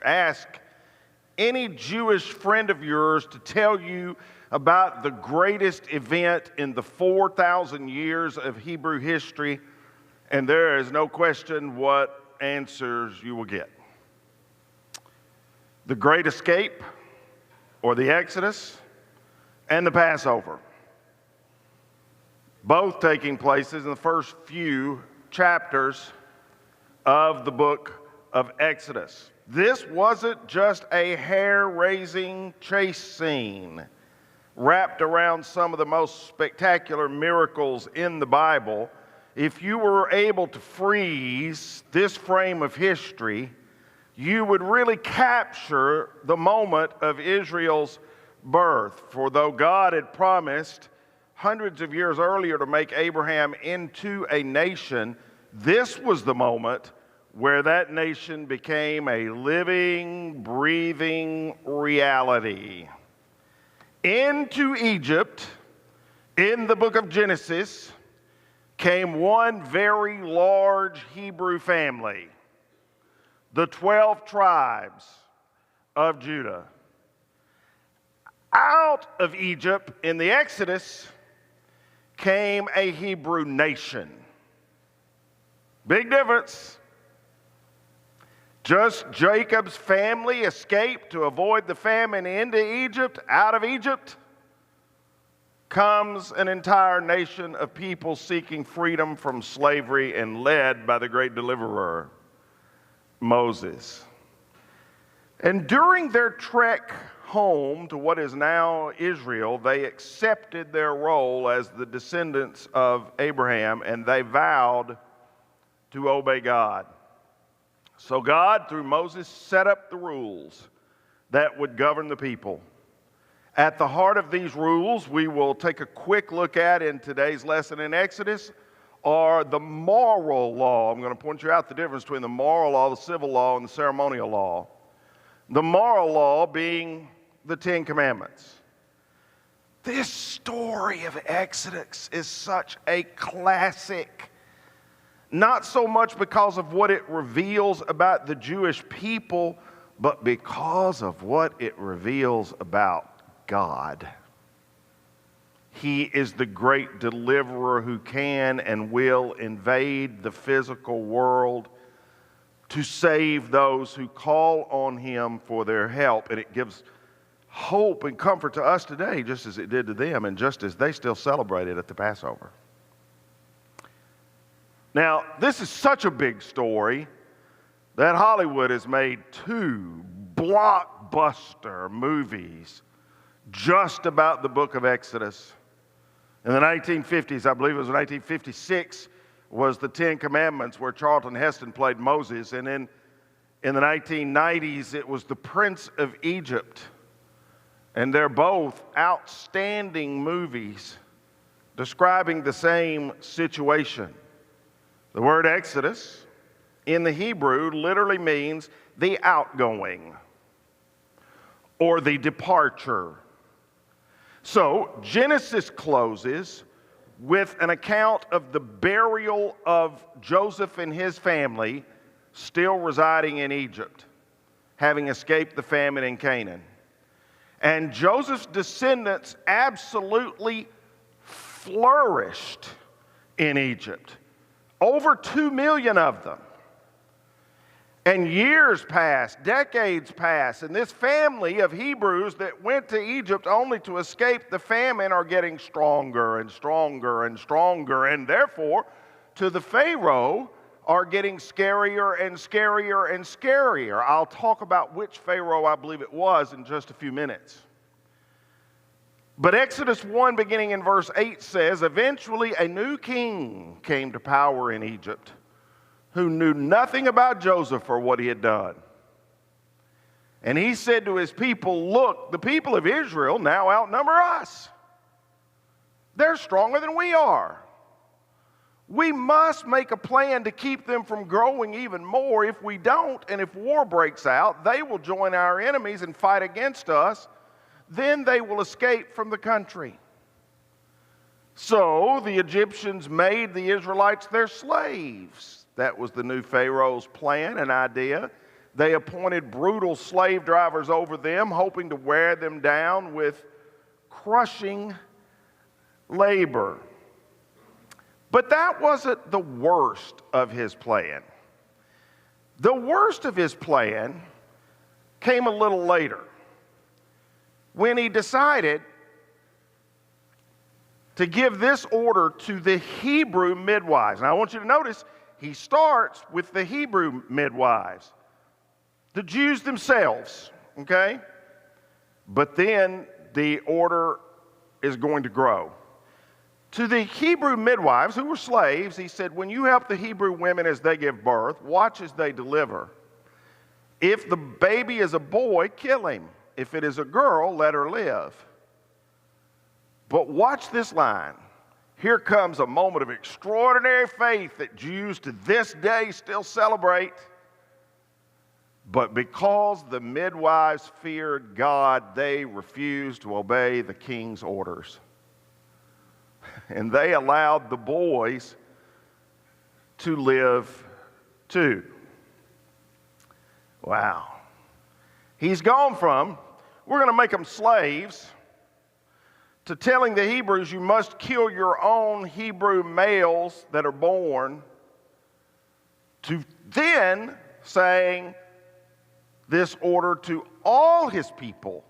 Ask any Jewish friend of yours to tell you about the greatest event in the 4,000 years of Hebrew history, and there is no question what answers you will get. The Great Escape, or the Exodus, and the Passover. Both taking places in the first few chapters of the book of Exodus. This wasn't just a hair-raising chase scene wrapped around some of the most spectacular miracles in the Bible. If you were able to freeze this frame of history, you would really capture the moment of Israel's birth. For though God had promised hundreds of years earlier to make Abraham into a nation, this was the moment where that nation became a living, breathing reality. Into Egypt, in the book of Genesis, came one very large Hebrew family, the 12 tribes of Judah. Out of Egypt, in the Exodus, came a Hebrew nation. Big difference. Just Jacob's family escaped to avoid the famine into Egypt. Out of Egypt comes an entire nation of people seeking freedom from slavery and led by the great deliverer, Moses. And during their trek home to what is now Israel, they accepted their role as the descendants of Abraham, and they vowed to obey God. So God, through Moses, set up the rules that would govern the people. At the heart of these rules, we will take a quick look at in today's lesson in Exodus, are the moral law. I'm going to point you out the difference between the moral law, the civil law, and the ceremonial law. The moral law being the Ten Commandments. This story of Exodus is such a classic. Not so much because of what it reveals about the Jewish people, but because of what it reveals about God. He is the great deliverer who can and will invade the physical world to save those who call on Him for their help. And it gives hope and comfort to us today, just as it did to them, and just as they still celebrate it at the Passover. Now, this is such a big story that Hollywood has made 2 blockbuster movies just about the book of Exodus. In the 1950s, I believe it was 1956, was the Ten Commandments, where Charlton Heston played Moses. And in the 1990s, it was The Prince of Egypt. And they're both outstanding movies describing the same situation. The word Exodus in the Hebrew literally means the outgoing or the departure. So Genesis closes with an account of the burial of Joseph and his family still residing in Egypt, having escaped the famine in Canaan. And Joseph's descendants absolutely flourished in Egypt. Over 2 million of them. And years passed, decades passed, and this family of Hebrews that went to Egypt only to escape the famine are getting stronger and stronger and stronger, and therefore, to the Pharaoh, are getting scarier and scarier and scarier. I'll talk about which Pharaoh I believe it was in just a few minutes. But Exodus 1, beginning in verse 8, says, eventually a new king came to power in Egypt, who knew nothing about Joseph or what he had done. And he said to his people, look, the people of Israel now outnumber us. They're stronger than we are. We must make a plan to keep them from growing even more. If we don't, and if war breaks out, they will join our enemies and fight against us. Then they will escape from the country. So the Egyptians made the Israelites their slaves. That was the new Pharaoh's plan and idea. They appointed brutal slave drivers over them, hoping to wear them down with crushing labor. But that wasn't the worst of his plan. The worst of his plan came a little later, when he decided to give this order to the Hebrew midwives. Now I want you to notice, he starts with the Hebrew midwives, the Jews themselves, okay? But then the order is going to grow. To the Hebrew midwives, who were slaves, he said, when you help the Hebrew women as they give birth, watch as they deliver. If the baby is a boy, kill him. If it is a girl, let her live. But watch this line. Here comes a moment of extraordinary faith that Jews to this day still celebrate. But because the midwives feared God, they refused to obey the king's orders. And they allowed the boys to live too. Wow. He's gone from, we're going to make them slaves, to telling the Hebrews, you must kill your own Hebrew males that are born, to then saying this order to all his people,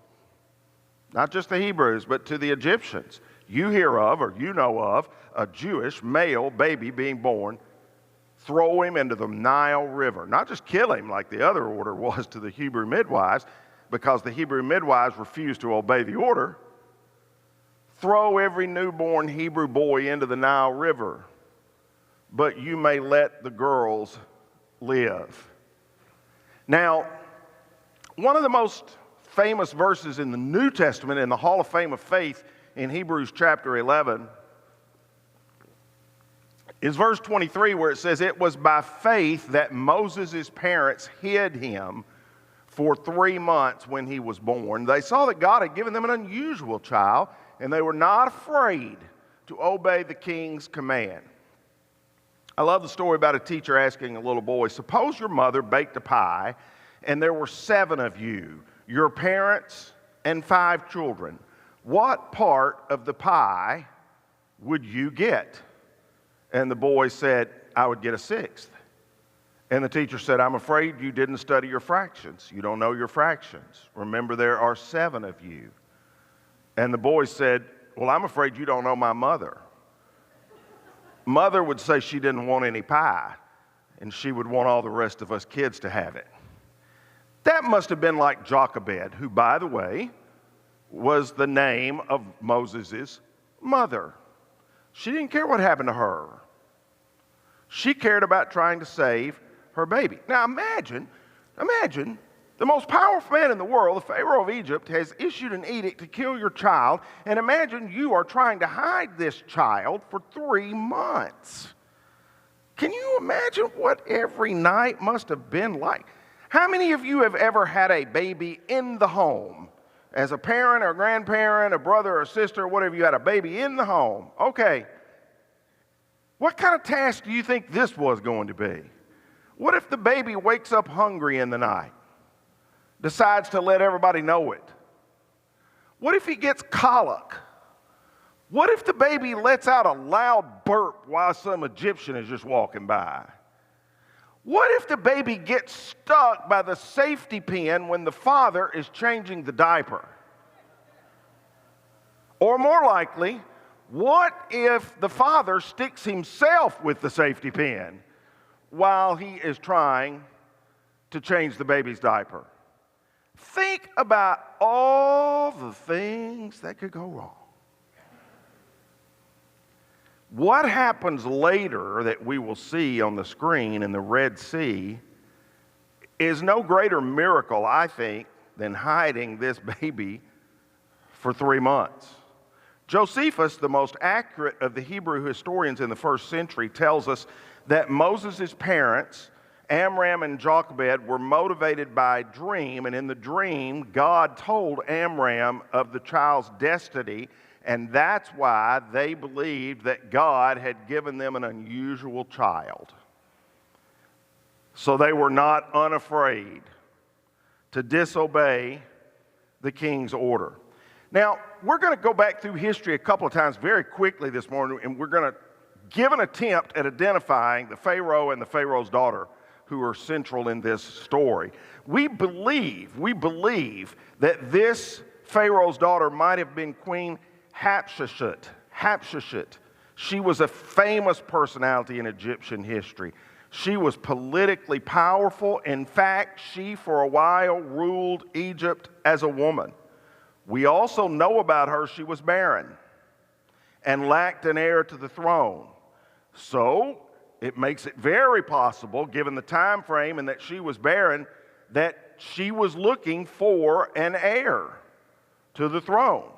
not just the Hebrews, but to the Egyptians. You hear of, or you know of, a Jewish male baby being born, throw him into the Nile River. Not just kill him like the other order was to the Hebrew midwives, because the Hebrew midwives refused to obey the order. Throw every newborn Hebrew boy into the Nile River, but you may let the girls live. Now, one of the most famous verses in the New Testament in the Hall of Fame of Faith in Hebrews chapter 11 is verse 23, where it says, it was by faith that Moses' parents hid him for 3 months when he was born. They saw that God had given them an unusual child, and they were not afraid to obey the king's command. I love the story about a teacher asking a little boy, suppose your mother baked a pie, and there were 7 of you, your parents and 5 children. What part of the pie would you get? And the boy said, I would get a 6th. And the teacher said, I'm afraid you didn't study your fractions. You don't know your fractions. Remember, there are 7 of you. And the boy said, well, I'm afraid you don't know my mother. Mother would say she didn't want any pie, and she would want all the rest of us kids to have it. That must have been like Jochebed, who, by the way, was the name of Moses' mother. She didn't care what happened to her. She cared about trying to save her baby. Now imagine, the most powerful man in the world, the Pharaoh of Egypt, has issued an edict to kill your child, and imagine you are trying to hide this child for 3 months. Can you imagine what every night must have been like? How many of you have ever had a baby in the home? As a parent or a grandparent, a brother or a sister, whatever, you had a baby in the home. Okay. What kind of task do you think this was going to be? What if the baby wakes up hungry in the night? Decides to let everybody know it? What if he gets colic? What if the baby lets out a loud burp while some Egyptian is just walking by? What if the baby gets stuck by the safety pin when the father is changing the diaper? Or more likely, what if the father sticks himself with the safety pin while he is trying to change the baby's diaper? Think about all the things that could go wrong. What happens later that we will see on the screen in the Red Sea is no greater miracle, I think, than hiding this baby for 3 months. Josephus, the most accurate of the Hebrew historians in the first century, tells us that Moses' parents, Amram and Jochebed, were motivated by a dream, and in the dream, God told Amram of the child's destiny, and that's why they believed that God had given them an unusual child. So they were not unafraid to disobey the king's order. Now, we're going to go back through history a couple of times very quickly this morning, and we're going to give an attempt at identifying the Pharaoh and the Pharaoh's daughter who are central in this story. We believe that this Pharaoh's daughter might have been Queen Hatshepsut. She was a famous personality in Egyptian history. She was politically powerful. In fact, she for a while ruled Egypt as a woman. We also know about her she was barren and lacked an heir to the throne. So it makes it very possible, given the time frame and that she was barren, that she was looking for an heir to the throne.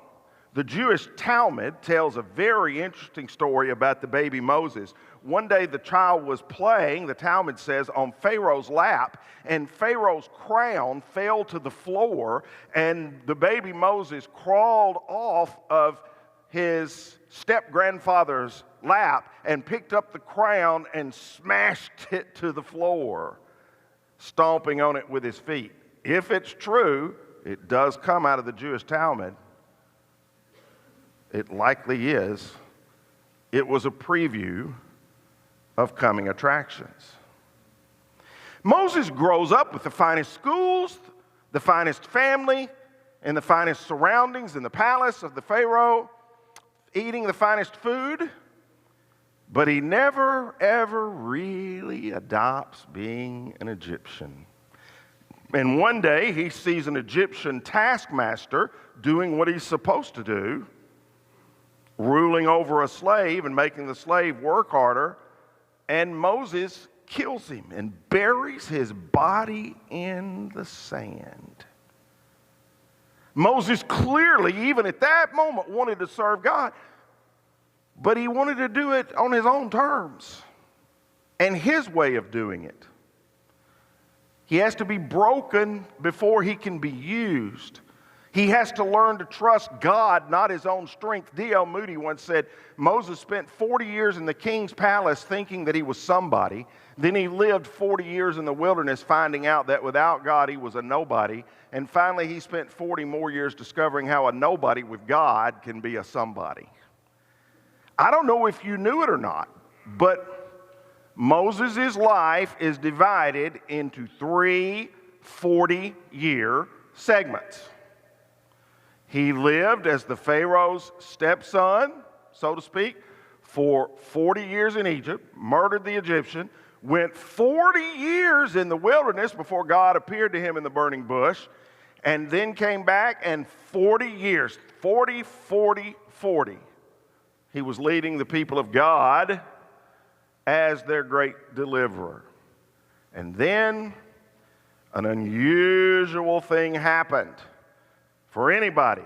The Jewish Talmud tells a very interesting story about the baby Moses. One day the child was playing, the Talmud says, on Pharaoh's lap, and Pharaoh's crown fell to the floor, and the baby Moses crawled off of his step-grandfather's lap and picked up the crown and smashed it to the floor, stomping on it with his feet. If it's true, it does come out of the Jewish Talmud. It likely is. It was a preview of coming attractions. Moses grows up with the finest schools, the finest family, and the finest surroundings in the palace of the Pharaoh, eating the finest food, but he never, ever really adopts being an Egyptian. And one day he sees an Egyptian taskmaster doing what he's supposed to do, ruling over a slave and making the slave work harder, and Moses kills him and buries his body in the sand. Moses clearly, even at that moment, wanted to serve God, but he wanted to do it on his own terms and his way of doing it. He has to be broken before he can be used. He has to learn to trust God, not his own strength. D.L. Moody once said, Moses spent 40 years in the king's palace thinking that he was somebody. Then he lived 40 years in the wilderness finding out that without God he was a nobody. And finally he spent 40 more years discovering how a nobody with God can be a somebody. I don't know if you knew it or not, but Moses' life is divided into 3 40-year segments. He lived as the Pharaoh's stepson, so to speak, for 40 years in Egypt, murdered the Egyptian, went 40 years in the wilderness before God appeared to him in the burning bush, and then came back and 40 years, 40, 40, 40. He was leading the people of God as their great deliverer. And then an unusual thing happened for anybody.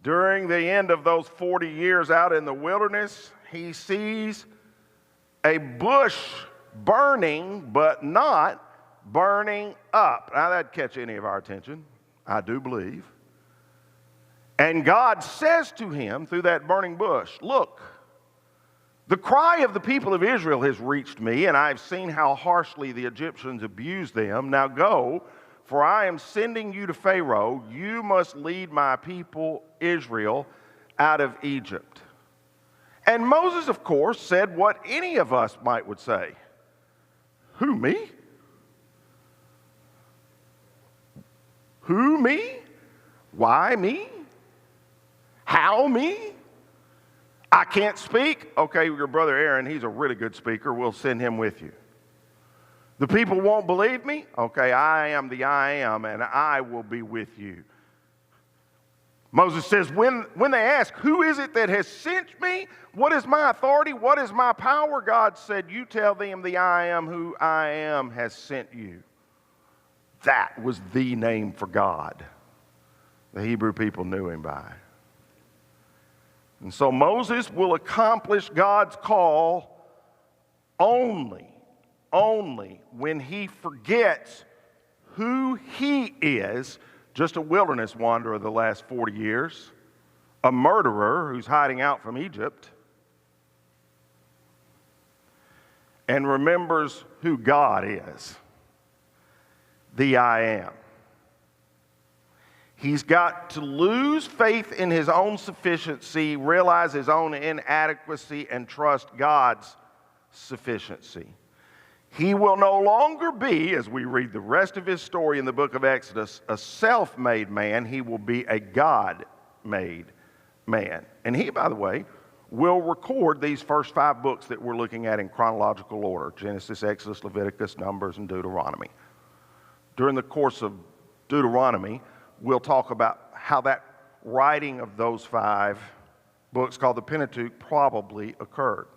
During the end of those 40 years out in the wilderness, he sees a bush burning, but not burning up. Now, that'd catch any of our attention, I do believe. And God says to him through that burning bush, look, the cry of the people of Israel has reached me, and I've seen how harshly the Egyptians abuse them. Now go, for I am sending you to Pharaoh. You must lead my people Israel out of Egypt. And Moses, of course, said what any of us would say. Who, me? Who, me? Why me? How me? I can't speak? Okay, your brother Aaron, he's a really good speaker. We'll send him with you. The people won't believe me? Okay, I am the I am, and I will be with you. Moses says, when they ask, who is it that has sent me? What is my authority? What is my power? God said, you tell them the I am who I am has sent you. That was the name for God the Hebrew people knew him by. And so Moses will accomplish God's call only when he forgets who he is, just a wilderness wanderer the last 40 years, a murderer who's hiding out from Egypt, and remembers who God is, the I am. He's got to lose faith in his own sufficiency, realize his own inadequacy, and trust God's sufficiency. He will no longer be, as we read the rest of his story in the book of Exodus, a self-made man. He will be a God-made man. And he, by the way, will record these first 5 books that we're looking at in chronological order: Genesis, Exodus, Leviticus, Numbers, and Deuteronomy. During the course of Deuteronomy, we'll talk about how that writing of those 5 books, called the Pentateuch, probably occurred.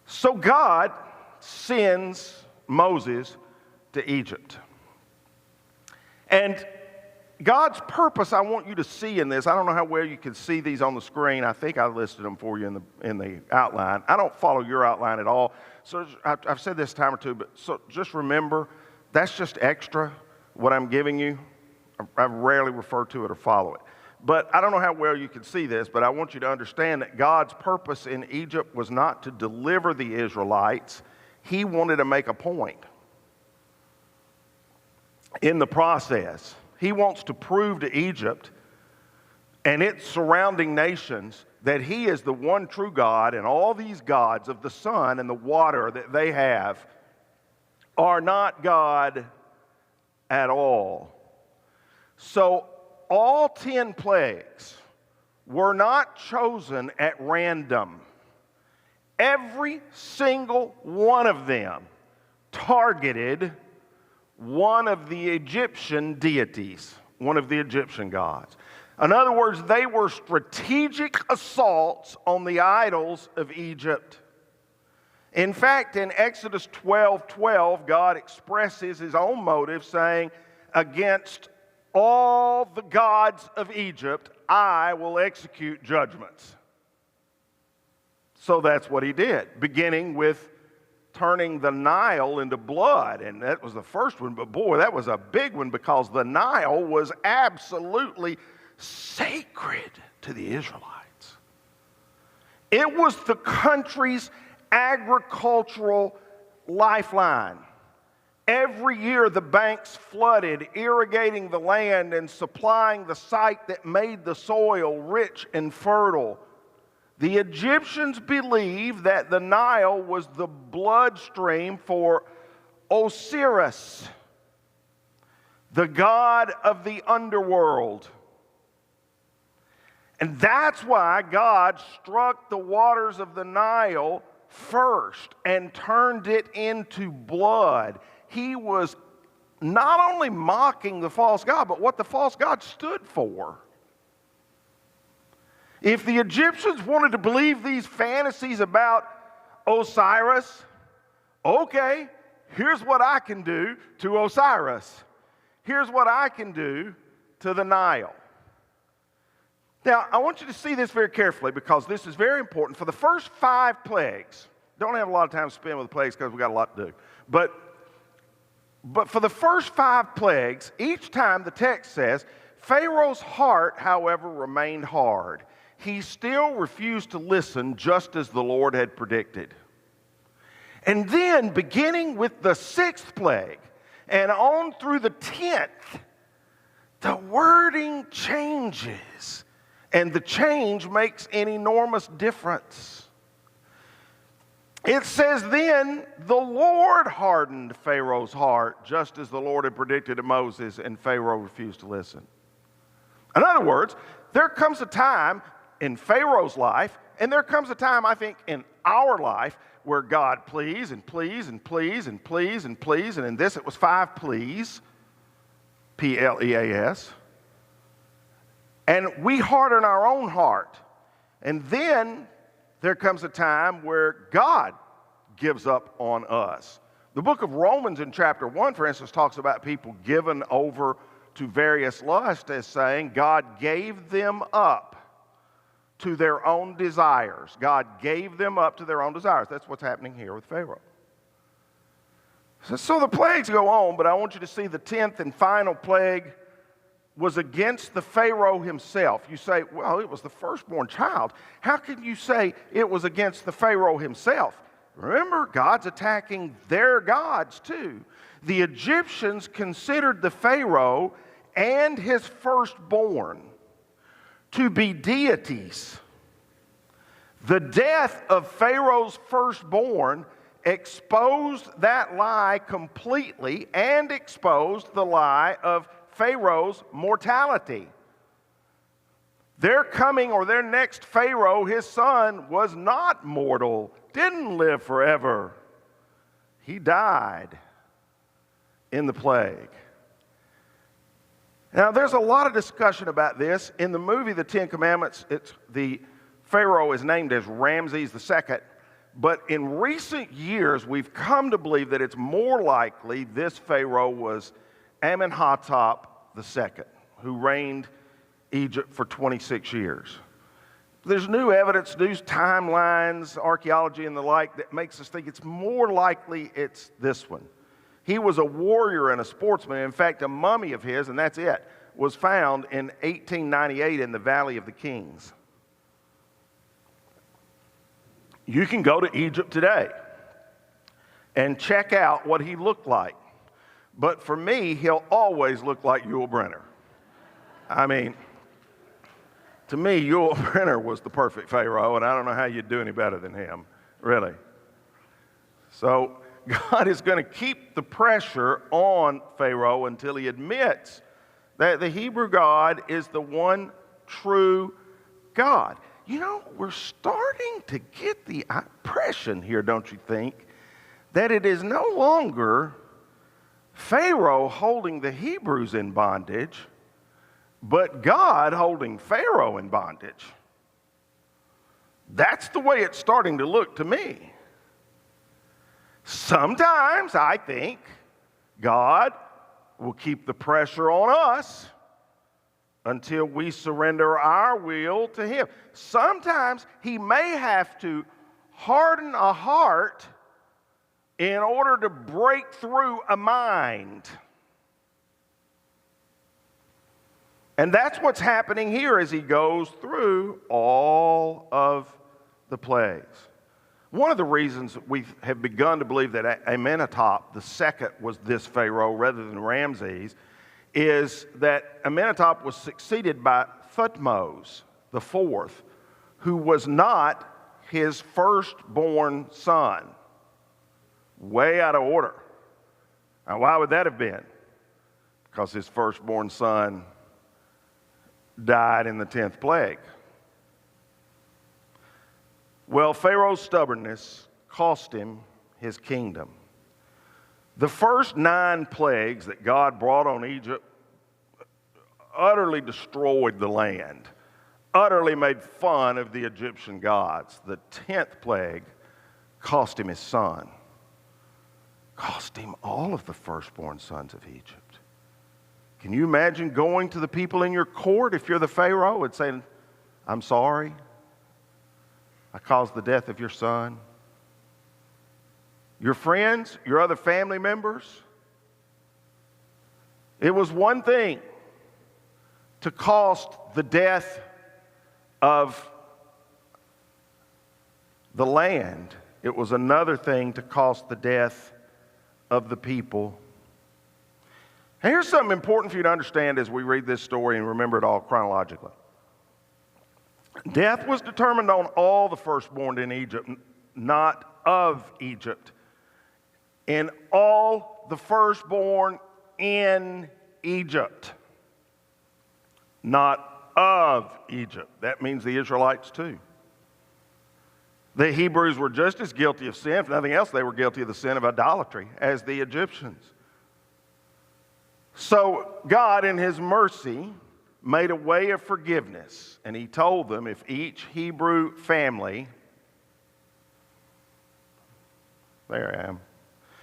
So God sends Moses to Egypt. And God's purpose, I want you to see in this. I don't know how well you can see these on the screen. I think I listed them for you in the outline. I don't follow your outline at all. So I've said this a time or two, but so just remember, that's just extra, what I'm giving you. I rarely refer to it or follow it. But I don't know how well you can see this, but I want you to understand that God's purpose in Egypt was not to deliver the Israelites. He wanted to make a point in the process. He wants to prove to Egypt and its surrounding nations that he is the one true God, and all these gods of the sun and the water that they have are not God at all. So all 10 plagues were not chosen at random. Every single one of them targeted one of the Egyptian deities, one of the Egyptian gods. In other words, they were strategic assaults on the idols of Egypt. In fact, in Exodus 12:12, God expresses his own motive, saying, "Against all the gods of Egypt, I will execute judgments." So that's what he did, beginning with turning the Nile into blood. And that was the first one, but boy, that was a big one, because the Nile was absolutely sacred to the Israelites. It was the country's agricultural lifeline. Every year the banks flooded, irrigating the land and supplying the site that made the soil rich and fertile. The Egyptians believed that the Nile was the bloodstream for Osiris, the god of the underworld. And that's why God struck the waters of the Nile first and turned it into blood. He was not only mocking the false god, but what the false god stood for. If the Egyptians wanted to believe these fantasies about Osiris, okay, here's what I can do to Osiris. Here's what I can do to the Nile. Now, I want you to see this very carefully, because this is very important. For the first 5 plagues, don't have a lot of time to spend with the plagues because we've got a lot to do. But for the first 5 plagues, each time the text says, Pharaoh's heart, however, remained hard. He still refused to listen, just as the Lord had predicted. And then, beginning with the 6th plague and on through the 10th, the wording changes. And the change makes an enormous difference. It says, then the Lord hardened Pharaoh's heart, just as the Lord had predicted to Moses, and Pharaoh refused to listen. In other words, there comes a time in Pharaoh's life, and there comes a time, I think, in our life, where God pleads and pleads and pleads and pleads and pleads, and in this it was 5 pleas, P-L-E-A-S, and we harden our own heart. And then there comes a time where God gives up on us. The book of Romans in chapter 1, for instance, talks about people given over to various lusts as saying God gave them up to their own desires. God gave them up to their own desires. That's what's happening here with Pharaoh. So the plagues go on, but I want you to see the 10th and final plague was against the Pharaoh himself. You say, well, it was the firstborn child. How can you say it was against the Pharaoh himself? Remember, God's attacking their gods too. The Egyptians considered the Pharaoh and his firstborn to be deities. The death of Pharaoh's firstborn exposed that lie completely and exposed the lie of Pharaoh's mortality. Their coming, or their next Pharaoh, his son, was not mortal, didn't live forever. He died in the plague. Now, there's a lot of discussion about this. In the movie The Ten Commandments, the Pharaoh is named as Ramses II. But in recent years, we've come to believe that it's more likely this Pharaoh was Amenhotep II, who reigned Egypt for 26 years. There's new evidence, new timelines, archaeology and the like that makes us think it's more likely it's this one. He was a warrior and a sportsman. In fact, a mummy of his, and that's it, was found in 1898 in the Valley of the Kings. You can go to Egypt today and check out what he looked like. But for me, he'll always look like Yul Brynner. I mean, to me, Yul Brynner was the perfect Pharaoh, and I don't know how you'd do any better than him, really. So God is going to keep the pressure on Pharaoh until he admits that the Hebrew God is the one true God. You know, we're starting to get the impression here, don't you think, that it is no longer Pharaoh holding the Hebrews in bondage, but God holding Pharaoh in bondage. That's the way it's starting to look to me. Sometimes I think God will keep the pressure on us until we surrender our will to him. Sometimes he may have to harden a heart in order to break through a mind. And that's what's happening here as he goes through all of the plagues. One of the reasons we have begun to believe that Amenhotep II was this Pharaoh rather than Ramses is that Amenhotep was succeeded by Thutmose IV, who was not his firstborn son. Way out of order. Now, why would that have been? Because his firstborn son died in the 10th plague. Well, Pharaoh's stubbornness cost him his kingdom. The first 9 plagues that God brought on Egypt utterly destroyed the land, utterly made fun of the Egyptian gods. The 10th plague cost him his son, cost him all of the firstborn sons of Egypt. Can you imagine going to the people in your court if you're the Pharaoh and saying, "I'm sorry, I caused the death of your son"? Your friends, your other family members. It was one thing to cost the death of the land. It was another thing to cost the death of the people. And here's something important for you to understand as we read this story and remember it all chronologically. Death was determined on all the firstborn in Egypt, not of Egypt. In all the firstborn in Egypt, not of Egypt. That means the Israelites too. The Hebrews were just as guilty of sin. If nothing else, they were guilty of the sin of idolatry as the Egyptians. So God, in his mercy, made a way of forgiveness. And he told them if each Hebrew family, there I am.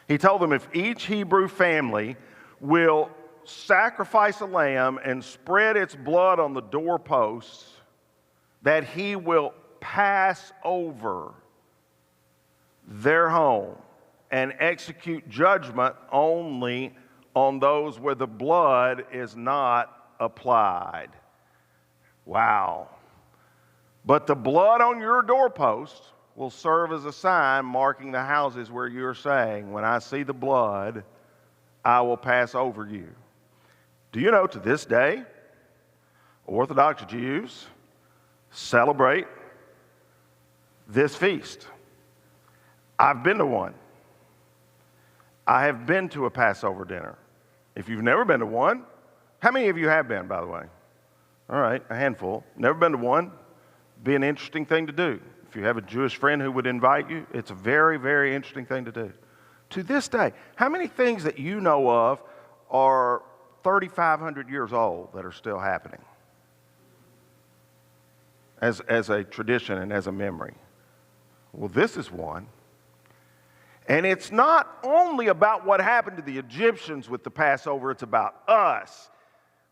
He told them if each Hebrew family will sacrifice a lamb and spread its blood on the doorposts, that he will pass over their home and execute judgment only on those where the blood is not applied. Wow. But the blood on your doorpost will serve as a sign marking the houses where you're saying, when I see the blood, I will pass over you. Do you know to this day, Orthodox Jews celebrate this feast? I've been to one. I have been to a Passover dinner. If you've never been to one, how many of you have been, by the way? All right, a handful. Never been to one? Be an interesting thing to do. If you have a Jewish friend who would invite you, it's a very, very interesting thing to do. To this day, how many things that you know of are 3,500 years old that are still happening as a tradition and as a memory? Well, this is one. And it's not only about what happened to the Egyptians with the Passover, it's about us.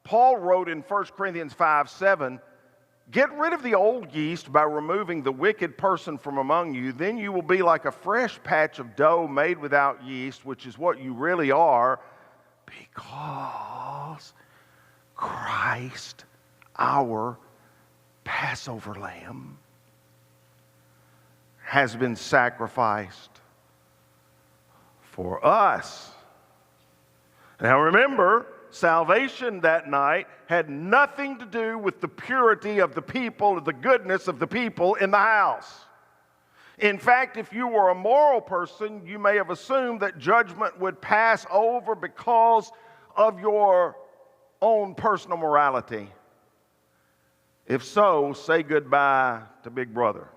Paul wrote in 1 Corinthians 5:7, "Get rid of the old yeast by removing the wicked person from among you. Then you will be like a fresh patch of dough made without yeast," which is what you really are, because Christ, our Passover lamb, has been sacrificed for us. Now remember, salvation that night had nothing to do with the purity of the people, or the goodness of the people in the house. In fact, if you were a moral person, you may have assumed that judgment would pass over because of your own personal morality. If so, say goodbye to Big Brother.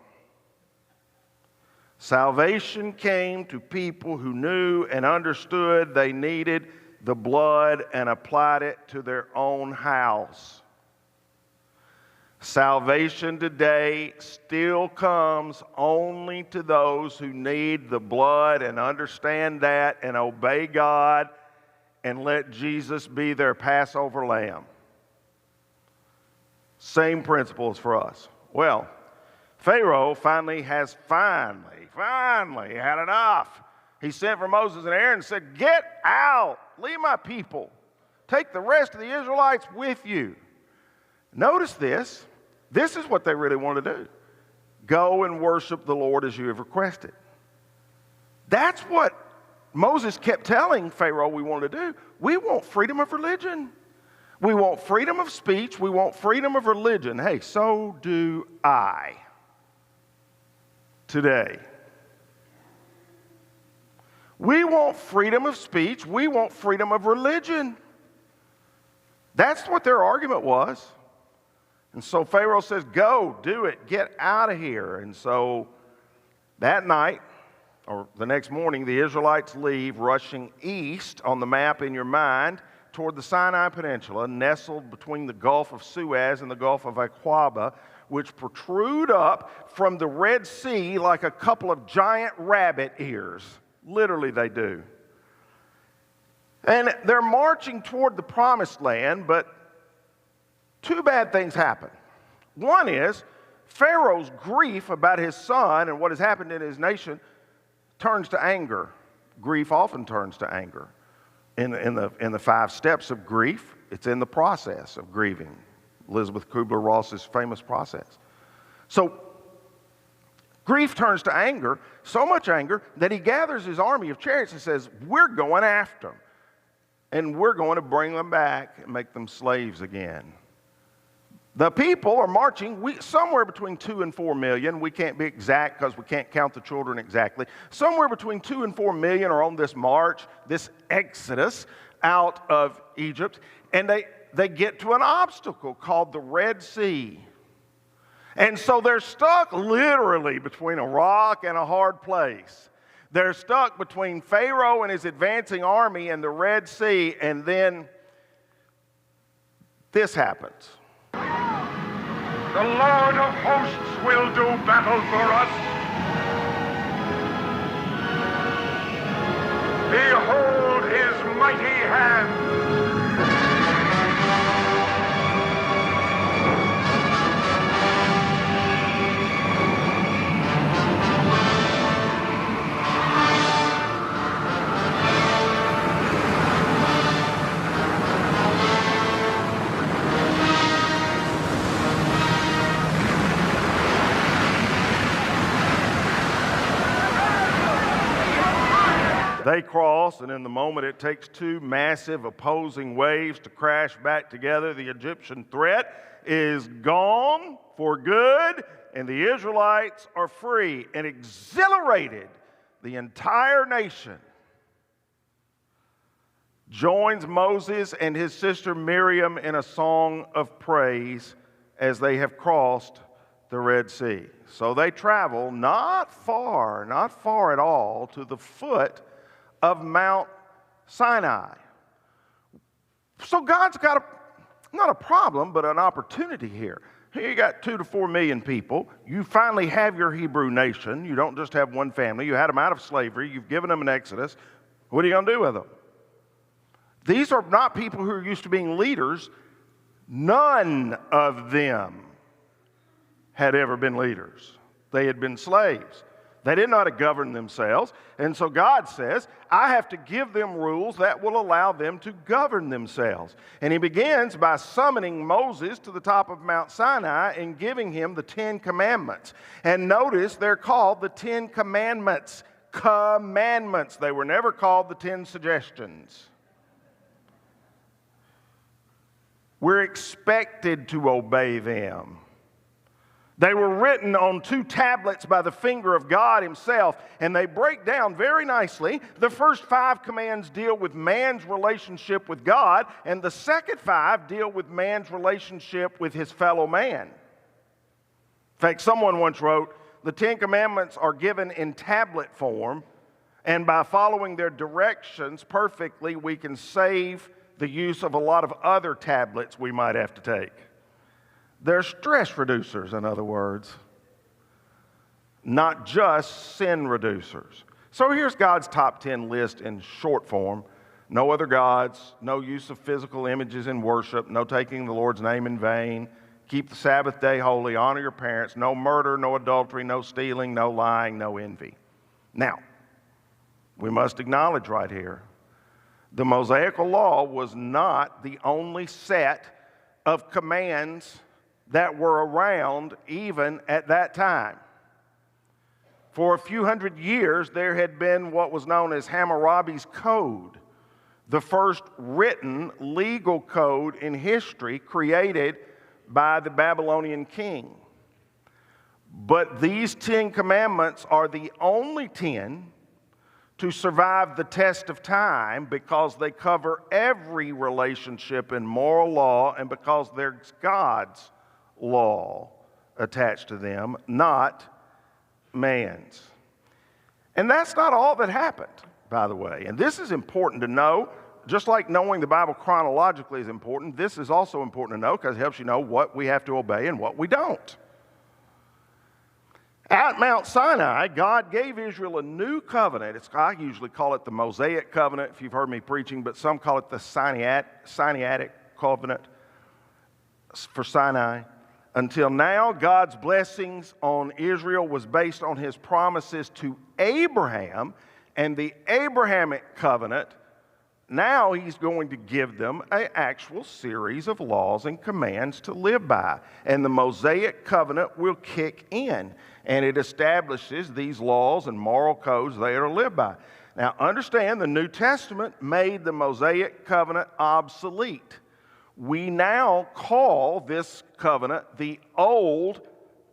Salvation came to people who knew and understood they needed the blood and applied it to their own house. Salvation today still comes only to those who need the blood and understand that and obey God and let Jesus be their Passover lamb. Same principles for us. Well, Pharaoh finally had enough. He sent for Moses and Aaron and said, "Get out, leave my people. Take the rest of the Israelites with you." Notice this. This is what they really want to do. Go and worship the Lord as you have requested. That's what Moses kept telling Pharaoh we want to do. We want freedom of religion. We want freedom of speech. We want freedom of religion. Hey, so do I today. We want freedom of speech. We want freedom of religion. That's what their argument was. And so Pharaoh says, "Go, do it, get out of here." And so that night, or the next morning, the Israelites leave, rushing east on the map in your mind toward the Sinai Peninsula, nestled between the Gulf of Suez and the Gulf of Aqaba, which protrude up from the Red Sea like a couple of giant rabbit ears. Literally, they do. And they're marching toward the Promised Land, but two bad things happen. One is Pharaoh's grief about his son and what has happened in his nation turns to anger. Grief often turns to anger. In the 5 steps of grief, it's in the process of grieving. Elizabeth Kubler-Ross's famous process. So grief turns to anger, so much anger that he gathers his army of chariots and says, "We're going after them, and we're going to bring them back and make them slaves again." The people are marching somewhere between 2 and 4 million. We can't be exact because we can't count the children exactly. Somewhere between 2 and 4 million are on this march, this exodus out of Egypt. And they get to an obstacle called the Red Sea. And so they're stuck literally between a rock and a hard place. They're stuck between Pharaoh and his advancing army and the Red Sea. And then this happens. The Lord of hosts will do battle for us. Behold his mighty hand. They cross, and in the moment it takes two massive opposing waves to crash back together. The Egyptian threat is gone for good, and the Israelites are free, and exhilarated, the entire nation joins Moses and his sister Miriam in a song of praise as they have crossed the Red Sea. So they travel not far at all, to the foot of Mount Sinai. So God's got not a problem, but an opportunity here. Here you got 2 to 4 million people. You finally have your Hebrew nation. You don't just have one family. You had them out of slavery. You've given them an exodus. What are you going to do with them? These are not people who are used to being leaders. None of them had ever been leaders. They had been slaves. They didn't know how to govern themselves. And so God says, I have to give them rules that will allow them to govern themselves. And he begins by summoning Moses to the top of Mount Sinai and giving him the 10 Commandments. And notice they're called the 10 Commandments. Commandments. They were never called the 10 Suggestions. We're expected to obey them. They were written on 2 tablets by the finger of God himself, and they break down very nicely. The first 5 commands deal with man's relationship with God, and the second 5 deal with man's relationship with his fellow man. In fact, someone once wrote, the 10 Commandments are given in tablet form, and by following their directions perfectly, we can save the use of a lot of other tablets we might have to take. They're stress reducers, in other words, not just sin reducers. So here's God's top 10 list in short form. No other gods, no use of physical images in worship, no taking the Lord's name in vain, keep the Sabbath day holy, honor your parents, no murder, no adultery, no stealing, no lying, no envy. Now, we must acknowledge right here, the Mosaical law was not the only set of commands that were around even at that time. For a few hundred years, there had been what was known as Hammurabi's Code, the first written legal code in history created by the Babylonian king. But these 10 commandments are the only 10 to survive the test of time because they cover every relationship in moral law and because there's God's law attached to them, not man's. And that's not all that happened, by the way. And this is important to know. Just like knowing the Bible chronologically is important, this is also important to know because it helps you know what we have to obey and what we don't. At Mount Sinai, God gave Israel a new covenant. I usually call it the Mosaic covenant, if you've heard me preaching, but some call it the Sinaitic covenant for Sinai. Until now, God's blessings on Israel was based on his promises to Abraham and the Abrahamic covenant. Now he's going to give them an actual series of laws and commands to live by. And the Mosaic covenant will kick in, and it establishes these laws and moral codes they are to live by. Now understand, the New Testament made the Mosaic covenant obsolete. We now call this covenant the Old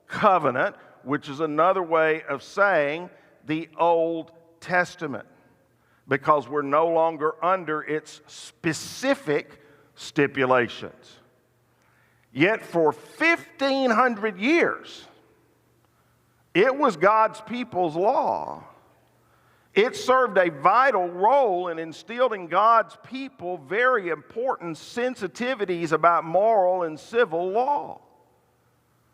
Covenant, which is another way of saying the Old Testament, because we're no longer under its specific stipulations. Yet for 1,500 years, it was God's people's law. It served a vital role and instilled in God's people very important sensitivities about moral and civil law.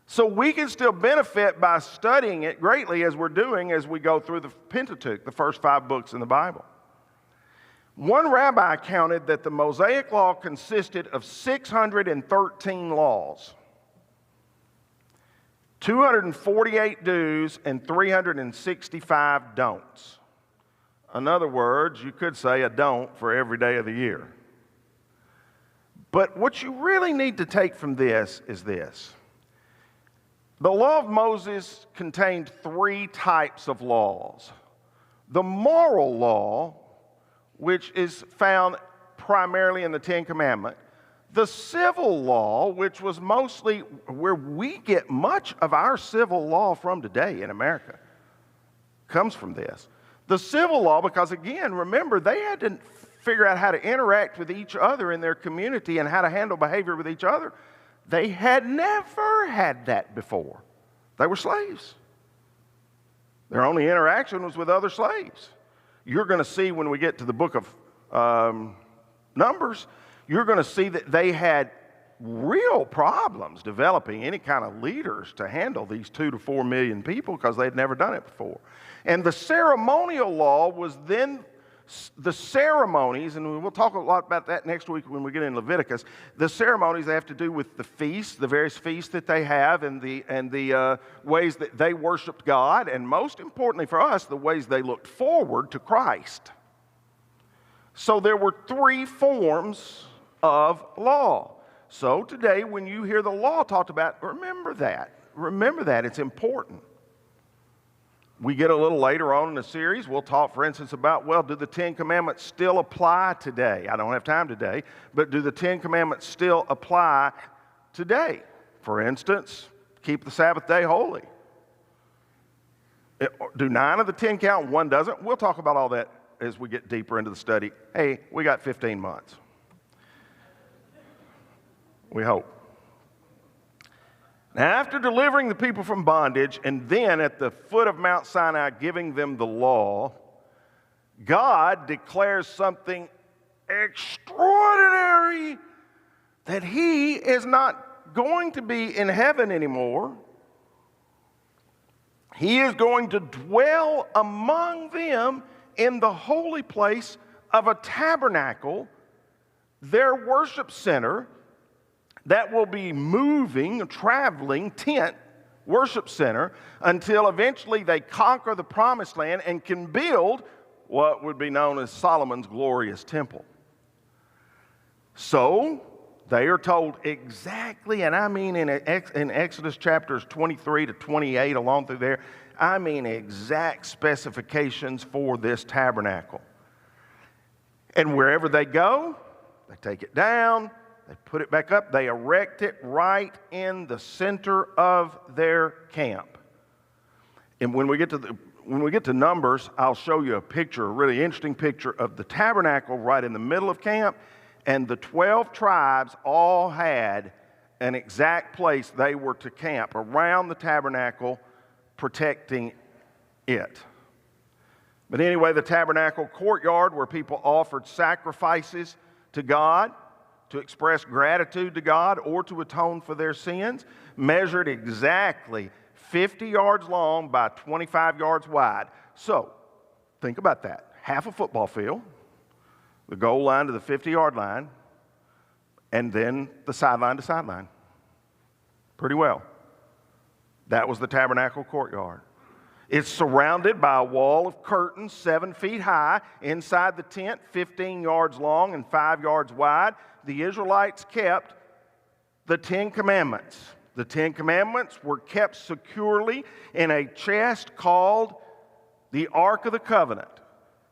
So we can still benefit by studying it greatly as we're doing as we go through the Pentateuch, the first 5 books in the Bible. One rabbi counted that the Mosaic law consisted of 613 laws, 248 do's, and 365 don'ts. In other words, you could say a don't for every day of the year. But what you really need to take from this is this. The law of Moses contained 3 types of laws. The moral law which is found primarily in the Ten Commandments. The civil law, which was mostly where we get much of our civil law from today in America, comes from this. The civil law, because again, remember, they had to figure out how to interact with each other in their community and how to handle behavior with each other. They had never had that before. They were slaves. Their only interaction was with other slaves. You're going to see when we get to the book of Numbers, you're going to see that they had real problems developing any kind of leaders to handle these 2 to 4 million people because they'd never done it before. And the ceremonial law was then the ceremonies, and we'll talk a lot about that next week when we get in Leviticus. The ceremonies, they have to do with the feasts, the various feasts that they have, and the ways that they worshiped God, and most importantly for us, the ways they looked forward to Christ. So there were 3 forms of law. So today, when you hear the law talked about, remember that. Remember that. It's important. We get a little later on in the series, we'll talk, for instance, about, well, do the 10 Commandments still apply today? I don't have time today, but do the 10 Commandments still apply today? For instance, keep the Sabbath day holy. Do 9 of the 10 count, 1 doesn't? We'll talk about all that as we get deeper into the study. Hey, we got 15 months. We hope. Now, after delivering the people from bondage, and then at the foot of Mount Sinai giving them the law, God declares something extraordinary, that He is not going to be in heaven anymore. He is going to dwell among them in the holy place of a tabernacle, their worship center, that will be moving, traveling tent worship center until eventually they conquer the promised land and can build what would be known as Solomon's glorious temple. So they are told exactly, and I mean in Exodus chapters 23 to 28 along through there, I mean exact specifications for this tabernacle. And wherever they go, they take it down, they put it back up. They erect it right in the center of their camp. And when we get to Numbers, I'll show you a picture, a really interesting picture of the tabernacle right in the middle of camp. And the 12 tribes all had an exact place they were to camp around the tabernacle, protecting it. But anyway, the tabernacle courtyard where people offered sacrifices to God, to express gratitude to God or to atone for their sins, measured exactly 50 yards long by 25 yards wide. So, think about that. Half a football field, the goal line to the 50-yard line, and then the sideline to sideline. Pretty well. That was the tabernacle courtyard. It's surrounded by a wall of curtains 7 feet high. Inside the tent, 15 yards long and 5 yards wide, the Israelites kept the 10 Commandments. The 10 Commandments were kept securely in a chest called the Ark of the Covenant.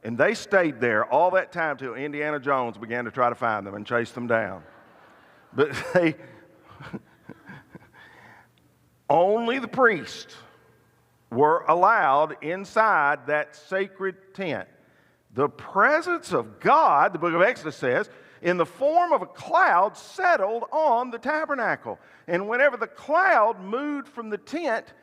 And they stayed there all that time till Indiana Jones began to try to find them and chase them down. But only the priests were allowed inside that sacred tent. The presence of God, the book of Exodus says, in the form of a cloud settled on the tabernacle. And whenever the cloud moved from the tent,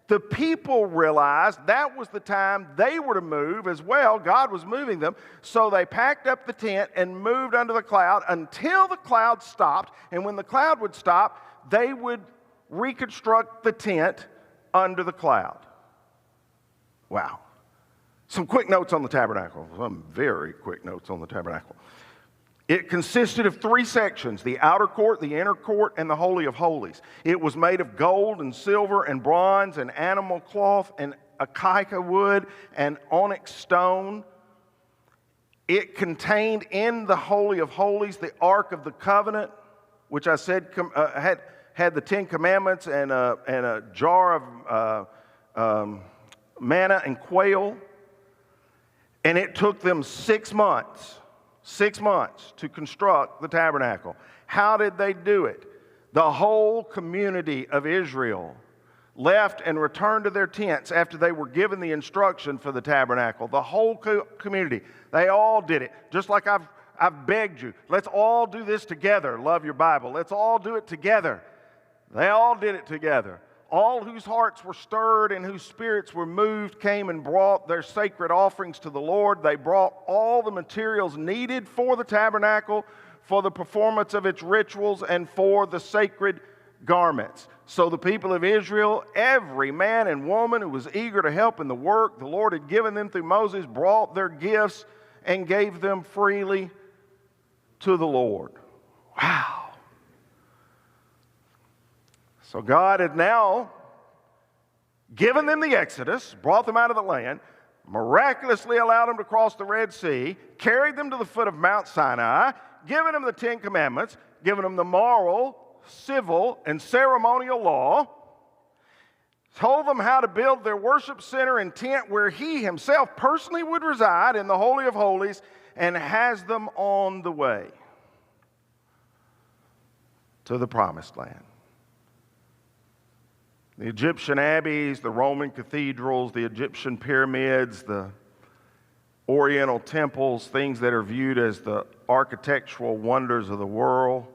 the people realized that was the time they were to move as well. God was moving them. So they packed up the tent and moved under the cloud until the cloud stopped. And when the cloud would stop, they would reconstruct the tent under the cloud. Wow. Some quick notes on the tabernacle. Some very quick notes on the tabernacle. It consisted of 3 sections: the outer court, the inner court, and the Holy of Holies. It was made of gold and silver and bronze and animal cloth and acacia wood and onyx stone. It contained in the Holy of Holies the Ark of the Covenant, which I said had the 10 Commandments and a jar of manna and quail. And it took them 6 months to construct the tabernacle. How did they do it? The whole community of Israel left and returned to their tents after they were given the instruction for the tabernacle. The whole community, they all did it. Just like I've begged you, let's all do this together. Love your Bible. Let's all do it together. They all did it together. All whose hearts were stirred and whose spirits were moved came and brought their sacred offerings to the Lord. They brought all the materials needed for the tabernacle, for the performance of its rituals, and for the sacred garments. So the people of Israel, every man and woman who was eager to help in the work the Lord had given them through Moses, brought their gifts and gave them freely to the Lord. Wow. So God had now given them the Exodus, brought them out of the land, miraculously allowed them to cross the Red Sea, carried them to the foot of Mount Sinai, given them the 10 Commandments, given them the moral, civil, and ceremonial law, told them how to build their worship center and tent where He Himself personally would reside in the Holy of Holies, and has them on the way to the Promised Land. The Egyptian abbeys, the Roman cathedrals, the Egyptian pyramids, the Oriental temples, things that are viewed as the architectural wonders of the world,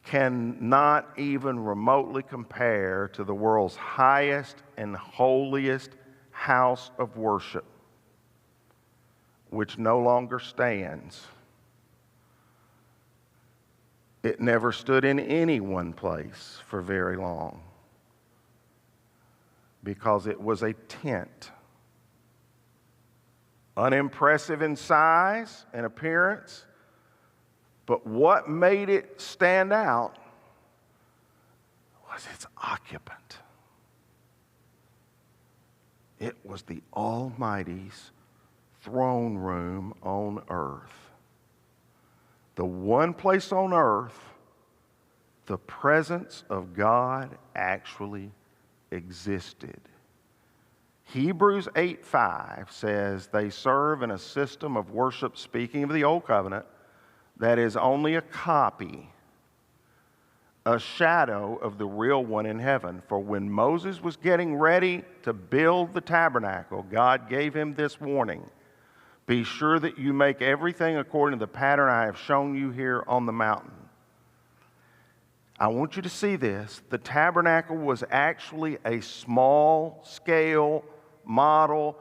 cannot even remotely compare to the world's highest and holiest house of worship, which no longer stands. It never stood in any one place for very long, because it was a tent, unimpressive in size and appearance, but what made it stand out was its occupant. It was the Almighty's throne room on earth. The one place on earth the presence of God actually existed. Hebrews 8:5 says they serve in a system of worship, speaking of the Old Covenant, that is only a copy, a shadow of the real one in heaven. For when Moses was getting ready to build the tabernacle, God gave him this warning: be sure that you make everything according to the pattern I have shown you here on the mountain. I want you to see this. The tabernacle was actually a small-scale model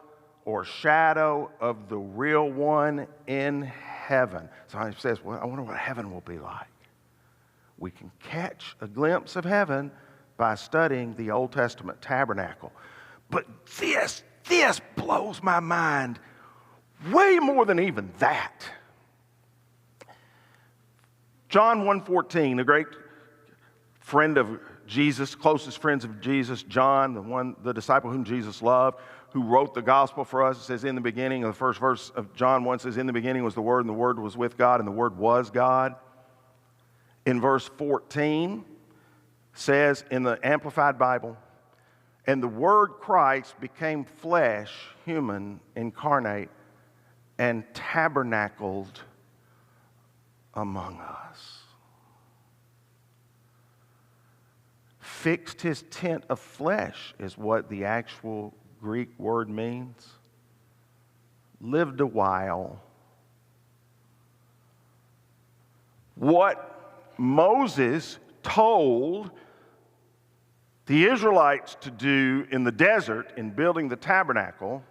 or shadow of the real one in heaven. Somebody says, well, I wonder what heaven will be like. We can catch a glimpse of heaven by studying the Old Testament tabernacle. But this blows my mind way more than even that. John 1:14, the great friend of Jesus, closest friends of Jesus, John, the disciple whom Jesus loved, who wrote the gospel for us. It says in the beginning, the first verse of John 1 says, in the beginning was the Word, and the Word was with God, and the Word was God. In verse 14 says in the Amplified Bible, and the Word Christ became flesh, human, incarnate, and tabernacled among us. Fixed his tent of flesh is what the actual Greek word means. Lived a while. What Moses told the Israelites to do in the desert in building the tabernacle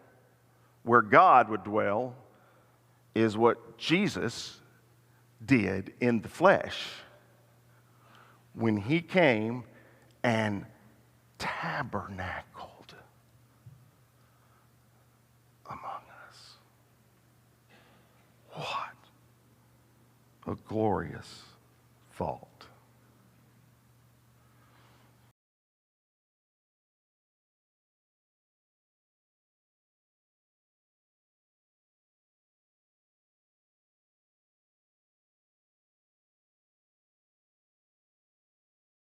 where God would dwell is what Jesus did in the flesh when he came and tabernacled among us. What a glorious thought.